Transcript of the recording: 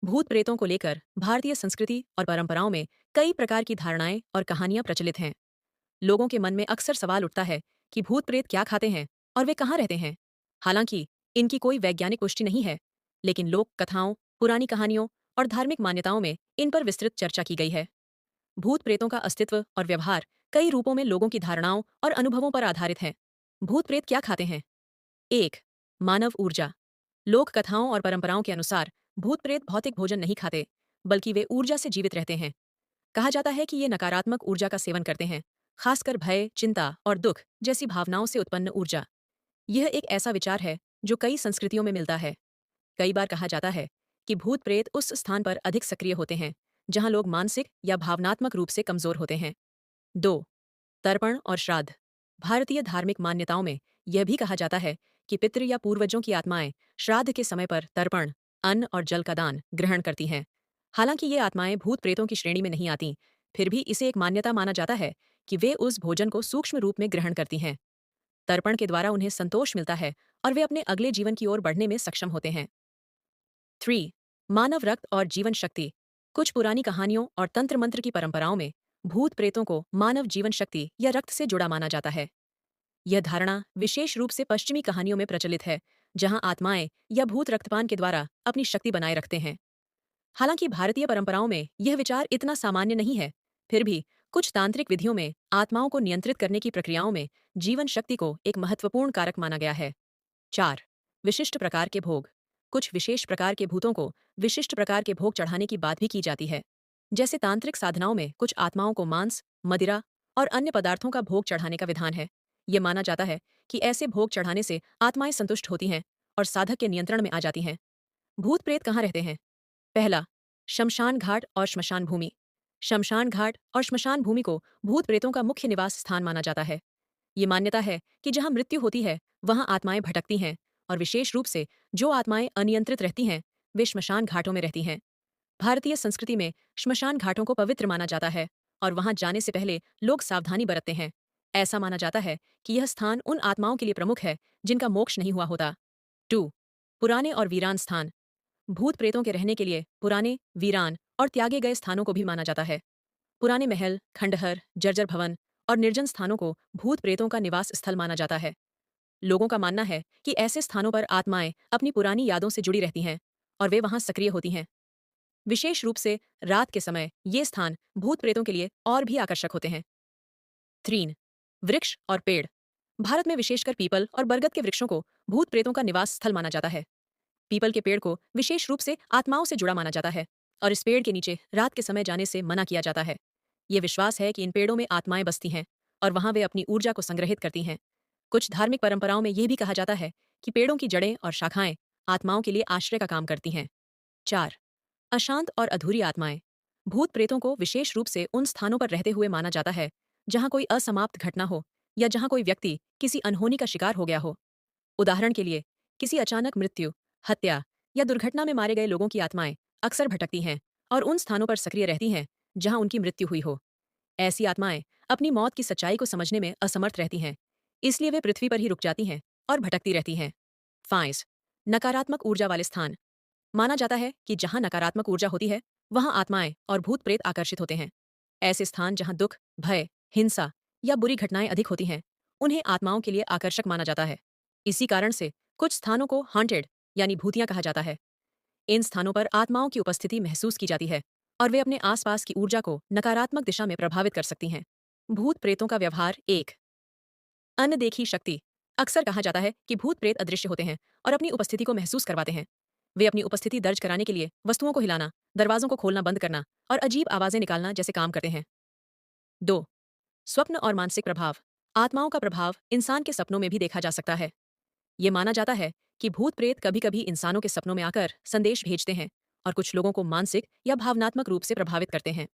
भूत प्रेतों को लेकर भारतीय संस्कृति और परंपराओं में कई प्रकार की धारणाएं और कहानियां प्रचलित हैं। लोगों के मन में अक्सर सवाल उठता है कि भूत प्रेत क्या खाते हैं और वे कहाँ रहते हैं। हालांकि इनकी कोई वैज्ञानिक पुष्टि नहीं है, लेकिन लोक कथाओं, पुरानी कहानियों और धार्मिक मान्यताओं में इन पर विस्तृत चर्चा की गई है। भूत प्रेतों का अस्तित्व और व्यवहार कई रूपों में लोगों की धारणाओं और अनुभवों पर आधारित है। भूत प्रेत क्या खाते हैं? 1. मानव ऊर्जा। लोक कथाओं और परंपराओं के अनुसार भूत प्रेत भौतिक भोजन नहीं खाते, बल्कि वे ऊर्जा से जीवित रहते हैं। कहा जाता है कि ये नकारात्मक ऊर्जा का सेवन करते हैं, खासकर भय, चिंता और दुख जैसी भावनाओं से उत्पन्न ऊर्जा। यह एक ऐसा विचार है जो कई संस्कृतियों में मिलता है। कई बार कहा जाता है कि भूत प्रेत उस स्थान पर अधिक सक्रिय होते हैं जहां लोग मानसिक या भावनात्मक रूप से कमजोर होते हैं। 2. तर्पण और श्राद्ध। भारतीय धार्मिक मान्यताओं में यह भी कहा जाता है कि पितृ या पूर्वजों की आत्माएं श्राद्ध के समय पर तर्पण, अन्न और जल का दान ग्रहण करती हैं। हालांकि ये आत्माएं भूत प्रेतों की श्रेणी में नहीं आती, फिर भी इसे एक मान्यता माना जाता है कि वे उस भोजन को सूक्ष्म रूप में ग्रहण करती हैं। तर्पण के द्वारा उन्हें संतोष मिलता है और वे अपने अगले जीवन की ओर बढ़ने में सक्षम होते हैं। 3. मानव रक्त और जीवन शक्ति। कुछ पुरानी कहानियों और तंत्र मंत्र की परंपराओं में भूत प्रेतों को मानव जीवन शक्ति या रक्त से जुड़ा माना जाता है। यह धारणा विशेष रूप से पश्चिमी कहानियों में प्रचलित है, जहां आत्माएं या भूत रक्तपान के द्वारा अपनी शक्ति बनाए रखते हैं। हालांकि भारतीय परंपराओं में यह विचार इतना सामान्य नहीं है, फिर भी कुछ तांत्रिक विधियों में आत्माओं को नियंत्रित करने की प्रक्रियाओं में जीवन शक्ति को एक महत्वपूर्ण कारक माना गया है। 4. विशिष्ट प्रकार के भोग। कुछ विशेष प्रकार के भूतों को विशिष्ट प्रकार के भोग चढ़ाने की बात भी की जाती है। जैसे तांत्रिक साधनाओं में कुछ आत्माओं को मांस, मदिरा और अन्य पदार्थों का भोग चढ़ाने का विधान है। यह माना जाता है कि ऐसे भोग चढ़ाने से आत्माएं संतुष्ट होती हैं और साधक के नियंत्रण में आ जाती हैं। भूत प्रेत कहाँ रहते हैं? पहला, शमशान घाट और श्मशान भूमि। शमशान घाट और श्मशान भूमि को भूत प्रेतों का मुख्य निवास स्थान माना जाता है। ये मान्यता है कि जहां मृत्यु होती है वहां आत्माएं भटकती हैं, और विशेष रूप से जो आत्माएं अनियंत्रित रहती हैं वे श्मशान घाटों में रहती हैं। भारतीय संस्कृति में श्मशान घाटों को पवित्र माना जाता है और वहां जाने से पहले लोग सावधानी बरतते हैं। ऐसा माना जाता है कि यह स्थान उन आत्माओं के लिए प्रमुख है जिनका मोक्ष नहीं हुआ होता। 2. पुराने और वीरान स्थान। भूत प्रेतों के रहने के लिए पुराने, वीरान और त्यागे गए स्थानों को भी माना जाता है। पुराने महल, खंडहर, जर्जर भवन और निर्जन स्थानों को भूत प्रेतों का निवास स्थल माना जाता है। लोगों का मानना है कि ऐसे स्थानों पर आत्माएं अपनी पुरानी यादों से जुड़ी रहती हैं और वे वहां सक्रिय होती हैं। विशेष रूप से रात के समय ये स्थान भूत प्रेतों के लिए और भी आकर्षक होते हैं। 3. वृक्ष और पेड़। भारत में विशेषकर पीपल और बरगद के वृक्षों को भूत प्रेतों का निवास स्थल माना जाता है। पीपल के पेड़ को विशेष रूप से आत्माओं से जुड़ा माना जाता है और इस पेड़ के नीचे रात के समय जाने से मना किया जाता है। ये विश्वास है कि इन पेड़ों में आत्माएं बसती हैं और वहां वे अपनी ऊर्जा को संग्रहित करती हैं। कुछ धार्मिक परंपराओं में यह भी कहा जाता है कि पेड़ों की जड़ें और शाखाएं आत्माओं के लिए आश्रय का काम करती हैं। 4. अशांत और अधूरी आत्माएं। भूत प्रेतों को विशेष रूप से उन स्थानों पर रहते हुए माना जाता है जहां कोई असमाप्त घटना हो या जहां कोई व्यक्ति किसी अनहोनी का शिकार हो गया हो। उदाहरण के लिए, किसी अचानक मृत्यु, हत्या या दुर्घटना में मारे गए लोगों की आत्माएं अक्सर भटकती हैं और उन स्थानों पर सक्रिय रहती हैं जहां उनकी मृत्यु हुई हो। ऐसी आत्माएं अपनी मौत की सच्चाई को समझने में असमर्थ रहती हैं, इसलिए वे पृथ्वी पर ही रुक जाती हैं और भटकती रहती हैं। 5. नकारात्मक ऊर्जा वाले स्थान। माना जाता है कि जहां नकारात्मक ऊर्जा होती है वहां आत्माएं और भूत प्रेत आकर्षित होते हैं। ऐसे स्थान जहां दुख, भय, हिंसा या बुरी घटनाएं अधिक होती हैं उन्हें आत्माओं के लिए आकर्षक माना जाता है। इसी कारण से कुछ स्थानों को हॉन्टेड यानी भूतिया कहा जाता है। इन स्थानों पर आत्माओं की उपस्थिति महसूस की जाती है और वे अपने आसपास की ऊर्जा को नकारात्मक दिशा में प्रभावित कर सकती हैं। भूत प्रेतों का व्यवहार। 1. अनदेखी शक्ति। अक्सर कहा जाता है कि भूत प्रेत अदृश्य होते हैं और अपनी उपस्थिति को महसूस करवाते हैं। वे अपनी उपस्थिति दर्ज कराने के लिए वस्तुओं को हिलाना, दरवाजों को खोलना बंद करना और अजीब आवाजें निकालना जैसे काम करते हैं। 2. स्वप्न और मानसिक प्रभाव। आत्माओं का प्रभाव इंसान के सपनों में भी देखा जा सकता है। ये माना जाता है कि भूत प्रेत कभी कभी इंसानों के सपनों में आकर संदेश भेजते हैं और कुछ लोगों को मानसिक या भावनात्मक रूप से प्रभावित करते हैं।